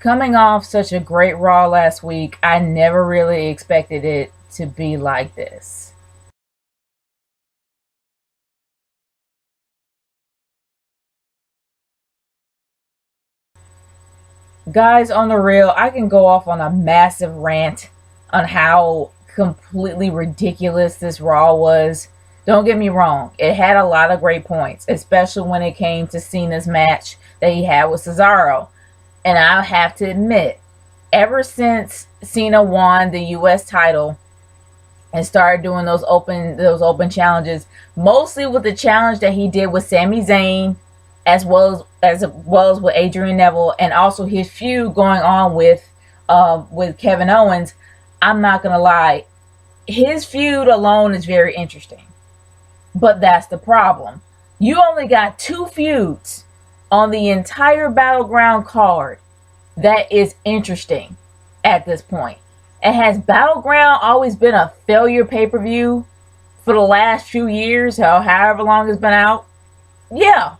Coming off such a great Raw last week, I never really expected it to be like this. Guys, on the real, I can go off on a massive rant on how completely ridiculous this Raw was. Don't get me wrong, it had a lot of great points, especially when it came to Cena's match that he had with Cesaro. And I have to admit, ever since Cena won the US title and started doing those open challenges, mostly with the challenge that he did with Sami Zayn, as well as with Adrian Neville, and also his feud going on with Kevin Owens. I'm not gonna lie, his feud alone is very interesting, but that's the problem. You only got two feuds on the entire Battleground card that is interesting at this point. And has Battleground always been a failure pay-per-view for the last few years, or however long it's been out? Yeah,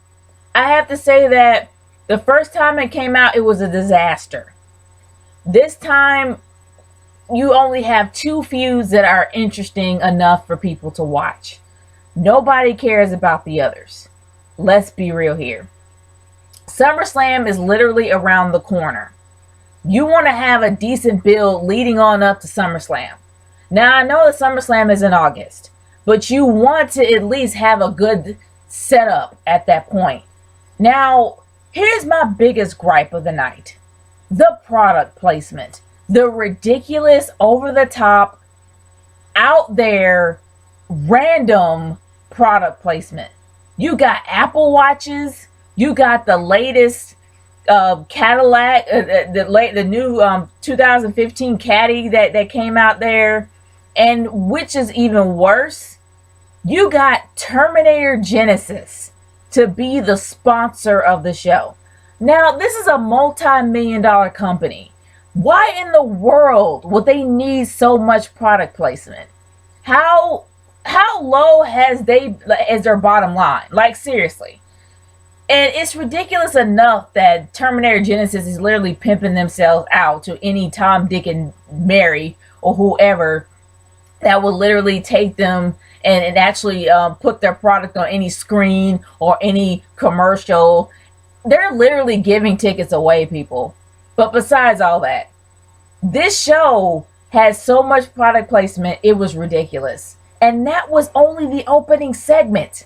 I have to say that the first time it came out, it was a disaster. This time, you only have two feuds that are interesting enough for people to watch. Nobody cares about the others. Let's be real here. SummerSlam is literally around the corner. You want to have a decent build leading on up to SummerSlam. Now, I know that SummerSlam is in August, but you want to at least have a good setup at that point. Now, here's my biggest gripe of the night: the product placement. The ridiculous, over the top, out there, random product placement. You got Apple Watches, you got the latest Cadillac, the new 2015 Caddy that came out there, and which is even worse, you got Terminator Genesis to be the sponsor of the show. Now, this is a multi-million-dollar company. Why in the world would they need so much product placement? How low has their bottom line? Like, seriously. And it's ridiculous enough that Terminator Genesis is literally pimping themselves out to any Tom, Dick, and Mary or whoever that will literally take them and actually put their product on any screen or any commercial. They're literally giving tickets away, people. But besides all that, this show has so much product placement, it was ridiculous. And that was only the opening segment.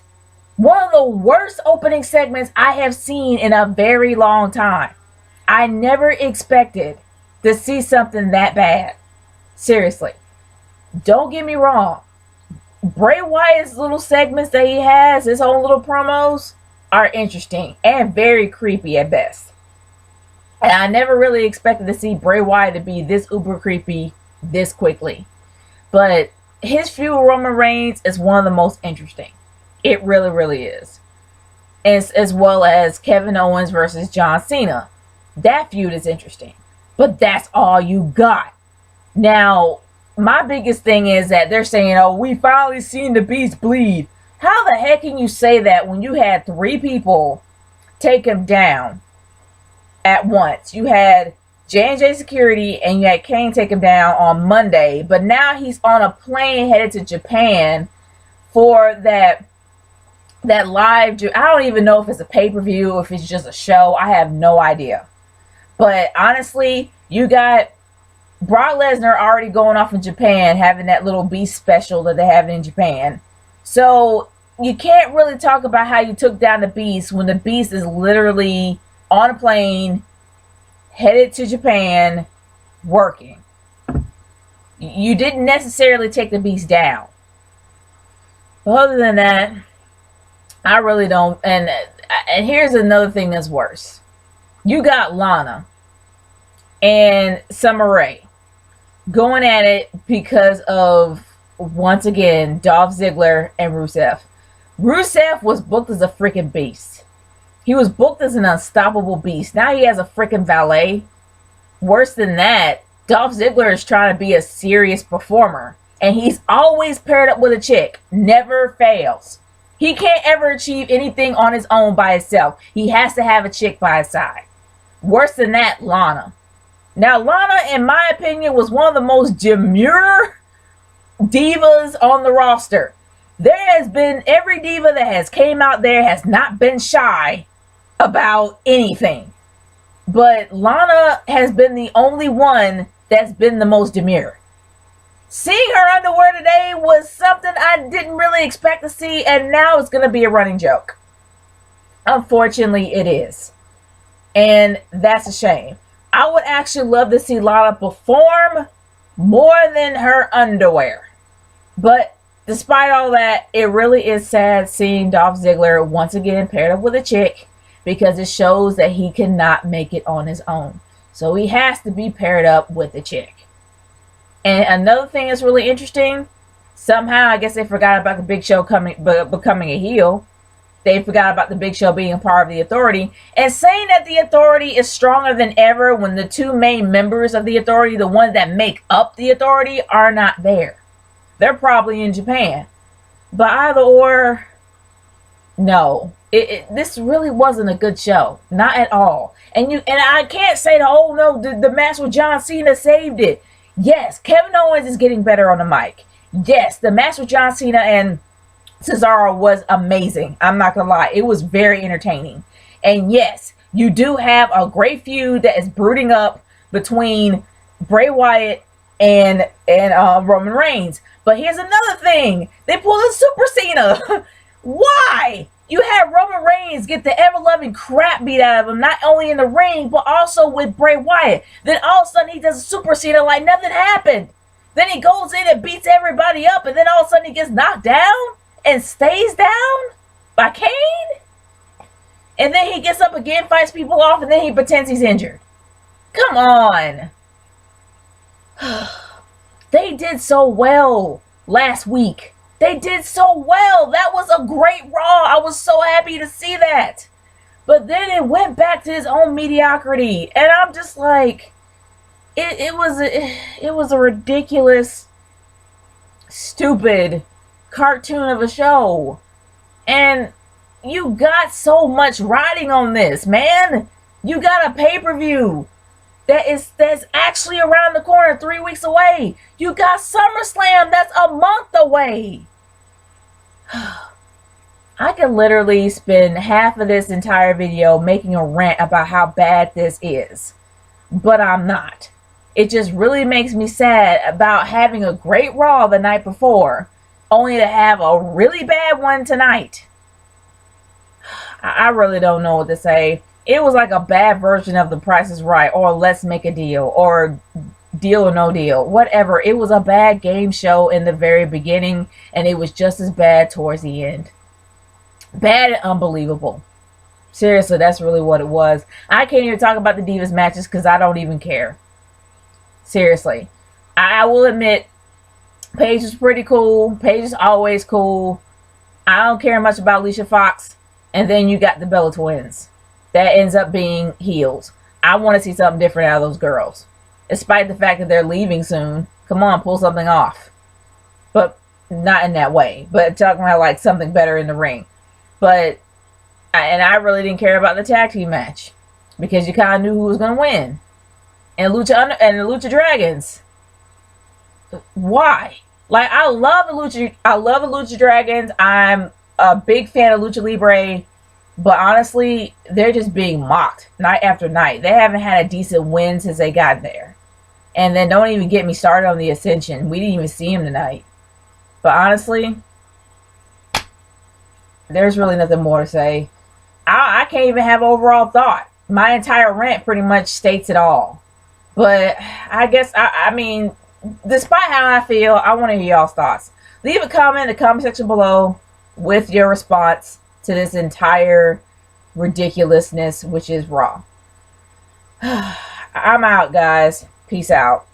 One of the worst opening segments I have seen in a very long time. I never expected to see something that bad. Seriously. Don't get me wrong. Bray Wyatt's little segments that he has, his own little promos, are interesting and very creepy at best. And I never really expected to see Bray Wyatt to be this uber creepy this quickly. But his feud with Roman Reigns is one of the most interesting. It really, really is. As well as Kevin Owens versus John Cena. That feud is interesting. But that's all you got. Now, my biggest thing is that they're saying, oh, we finally seen the beast bleed. How the heck can you say that when you had three people take him down at once? You had J&J Security and you had Kane take him down on Monday, but now he's on a plane headed to Japan for that live. I don't even know if it's a pay-per-view or if it's just a show. I have no idea. But honestly, you got Brock Lesnar already going off in Japan, having that little Beast special that they have in Japan. So you can't really talk about how you took down the Beast when the Beast is literally on a plane headed to Japan working. You didn't necessarily take the Beast down. But other than that, I really don't. And here's another thing that's worse. You got Lana and Summer Rae going at it because of, once again, Dolph Ziggler and Rusev. Rusev was booked as a freaking beast. He was booked as an unstoppable beast. Now he has a freaking valet. Worse than that, Dolph Ziggler is trying to be a serious performer. And he's always paired up with a chick. Never fails. He can't ever achieve anything on his own by himself. He has to have a chick by his side. Worse than that, Lana. Now, Lana, in my opinion, was one of the most demure divas on the roster. There has been every diva that has came out there has not been shy about anything. But Lana has been the only one that's been the most demure. Seeing her underwear today was something I didn't really expect to see, and now it's going to be a running joke. Unfortunately, it is. And that's a shame. I would actually love to see Lana perform more than her underwear. But despite all that, it really is sad seeing Dolph Ziggler once again paired up with a chick, because it shows that he cannot make it on his own. So he has to be paired up with a chick. And another thing that's really interesting, somehow I guess they forgot about the Big Show becoming a heel. They forgot about the Big Show being a part of the Authority, and saying that the Authority is stronger than ever when the two main members of the Authority, the ones that make up the Authority, are not there. They're probably in Japan. But either or, no. This really wasn't a good show. Not at all. And I can't say that, oh no, the match with John Cena saved it. Yes, Kevin Owens is getting better on the mic. Yes, the match with John Cena and Cesaro was amazing. I'm not gonna lie. It was very entertaining. And yes, you do have a great feud that is brooding up between Bray Wyatt and Roman Reigns. But here's another thing. They pulled a Super Cena. Why? You had Roman Reigns get the ever-loving crap beat out of him, not only in the ring, but also with Bray Wyatt. Then all of a sudden he does a Super Cena like nothing happened. Then he goes in and beats everybody up, and then all of a sudden he gets knocked down and stays down by Kane. And then he gets up again, fights people off, and then he pretends he's injured. Come on. They did so well last week. They did so well. That was a great Raw. I was so happy to see that. But then it went back to his own mediocrity. And I'm just like, it was a ridiculous, stupid cartoon of a show. And you got so much riding on this, man. You got a pay-per-view that's actually around the corner, 3 weeks away. You got SummerSlam that's a month away. I could literally spend half of this entire video making a rant about how bad this is, but I'm not. It just really makes me sad about having a great Raw the night before, only to have a really bad one tonight. I really don't know what to say. It was like a bad version of The Price is Right, or Let's Make a Deal, or Deal or No Deal, whatever. It was a bad game show in the very beginning, and it was just as bad towards the end. Bad and unbelievable. Seriously, that's really what it was. I can't even talk about the Divas matches because I don't even care. Seriously. I will admit, Paige is pretty cool. Paige is always cool. I don't care much about Alicia Fox. And then you got the Bella Twins. That ends up being heels. I want to see something different out of those girls. Despite the fact that they're leaving soon. Come on, pull something off. But not in that way. But talking about like something better in the ring. But, and I really didn't care about the tag team match. Because you kind of knew who was going to win. And the Lucha Dragons. Why? Like, I love the Lucha Dragons. I'm a big fan of Lucha Libre. But honestly, they're just being mocked night after night. They haven't had a decent win since they got there. And then don't even get me started on the Ascension. We didn't even see him tonight. But honestly, there's really nothing more to say. I can't even have overall thought. My entire rant pretty much states it all. But I guess, I mean, despite how I feel, I want to hear y'all's thoughts. Leave a comment in the comment section below with your response to this entire ridiculousness, which is Raw. I'm out, guys. Peace out.